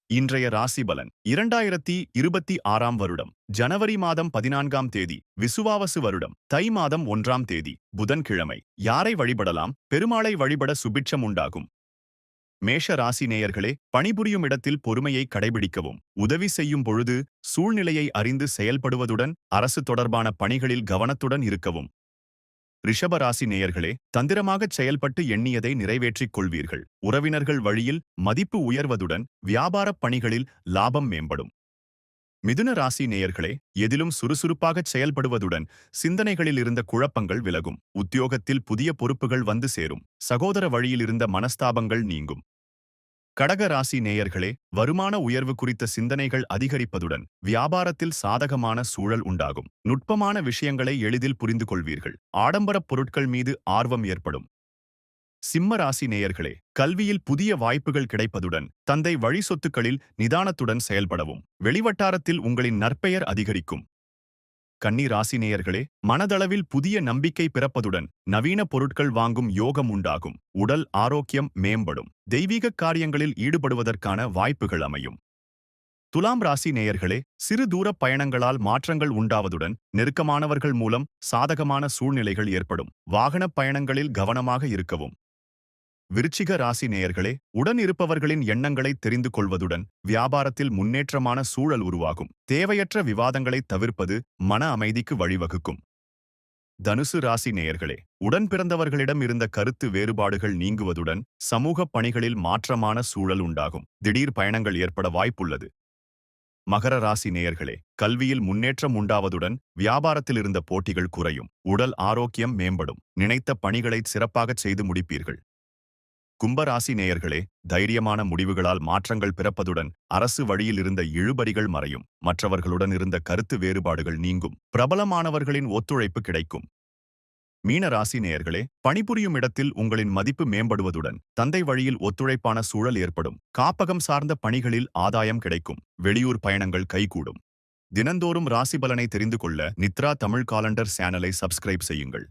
இன்றைய ராசிபலன் 2026 வருடம் ஜனவரி மாதம் 14ஆம் தேதி விசுவாவசு வருடம் தை மாதம் 1ஆம் தேதி புதன்கிழமை. யாரை வழிபடலாம்? பெருமாளை வழிபட சுபிட்சம் உண்டாகும். மேஷ ராசி நேயர்களே, பணிபுரியும் இடத்தில் பொறுமையை கடைபிடிக்கவும். உதவி செய்யும் பொழுது சூழ்நிலையை அறிந்து செயல்படுவதுடன் அரசு தொடர்பான பணிகளில் கவனத்துடன் இருக்கவும். ரிஷப ராசி நேயர்களே, தந்திரமாகச் செயல்பட்டு எண்ணியதை நிறைவேற்றிக் கொள்வீர்கள். உறவினர்கள் வழியில் மதிப்பு உயர்வதுடன் வியாபாரப் பணிகளில் லாபம் மேம்படும். மிதுன ராசி நேயர்களே, எதிலும் சுறுசுறுப்பாகச் செயல்படுவதுடன் சிந்தனைகளில் இருந்த குழப்பங்கள் விலகும். உத்தியோகத்தில் புதிய பொறுப்புகள் வந்து சேரும். சகோதர வழியில் இருந்த மனஸ்தாபங்கள் நீங்கும். கடக ராசி நேயர்களே, வருமான உயர்வு குறித்த சிந்தனைகள் அதிகரிப்பதுடன் வியாபாரத்தில் சாதகமான சூழல் உண்டாகும். நுட்பமான விஷயங்களை எளிதில் புரிந்து கொள்வீர்கள். ஆடம்பரப் பொருட்கள் மீது ஆர்வம் ஏற்படும். சிம்ம ராசி நேயர்களே, கல்வியில் புதிய வாய்ப்புகள் கிடைப்பதுடன் தந்தை வழி சொத்துக்களில் நிதானத்துடன் செயல்படவும். வெளிவட்டாரத்தில் உங்களின் நற்பெயர் அதிகரிக்கும். கன்னி ராசி நேயர்களே, மனதளவில் புதிய நம்பிக்கை பிறப்பதுடன் நவீன பொருட்கள் வாங்கும் யோகம் உண்டாகும். உடல் ஆரோக்கியம் மேம்படும். தெய்வீக காரியங்களில் ஈடுபடுவதற்கான வாய்ப்புகள் அமையும். துலாம் ராசி நேயர்களே, சிறு தூர பயணங்களால் மாற்றங்கள் உண்டாவதுடன் நெருக்கமானவர்கள் மூலம் சாதகமான சூழ்நிலைகள் ஏற்படும். வாகனப் பயணங்களில் கவனமாக இருக்கவும். விருச்சிக ராசி நேயர்களே, உடன் இருப்பவர்களின் எண்ணங்களை தெரிந்து கொள்வதுடன் வியாபாரத்தில் முன்னேற்றமான சூழல் உருவாகும். தேவையற்ற விவாதங்களை தவிர்ப்பது மன அமைதிக்கு வழிவகுக்கும். தனுசு ராசி நேயர்களே, உடன் பிறந்தவர்களிடம் இருந்த கருத்து வேறுபாடுகள் நீங்குவதுடன் சமூக பணிகளில் மாற்றமான சூழல் உண்டாகும். திடீர் பயணங்கள் ஏற்பட வாய்ப்புள்ளது. மகர ராசி நேயர்களே, கல்வியில் முன்னேற்றம் உண்டாவதுடன் வியாபாரத்தில் இருந்த போட்டிகள் குறையும். உடல் ஆரோக்கியம் மேம்படும். நினைத்த பணிகளை சிறப்பாகச் செய்து முடிப்பீர்கள். கும்பராசி நேயர்களே, தைரியமான முடிவுகளால் மாற்றங்கள் பிறப்பதுடன் அரசு வழியில் இருந்த இழுபறிகள் மறையும். மற்றவர்களுடன் இருந்த கருத்து வேறுபாடுகள் நீங்கும். பிரபலமானவர்களின் ஒத்துழைப்பு கிடைக்கும். மீன ராசி நேயர்களே, பணிபுரியும் இடத்தில் உங்களின் மதிப்பு மேம்படுவதுடன் தந்தை வழியில் ஒத்துழைப்பான சூழல் ஏற்படும். காப்பகம் சார்ந்த பணிகளில் ஆதாயம் கிடைக்கும். வெளியூர் பயணங்கள் கைகூடும். தினந்தோறும் ராசி பலனை தெரிந்து கொள்ள நித்ரா தமிழ் காலண்டர் சேனலை சப்ஸ்கிரைப் செய்யுங்கள்.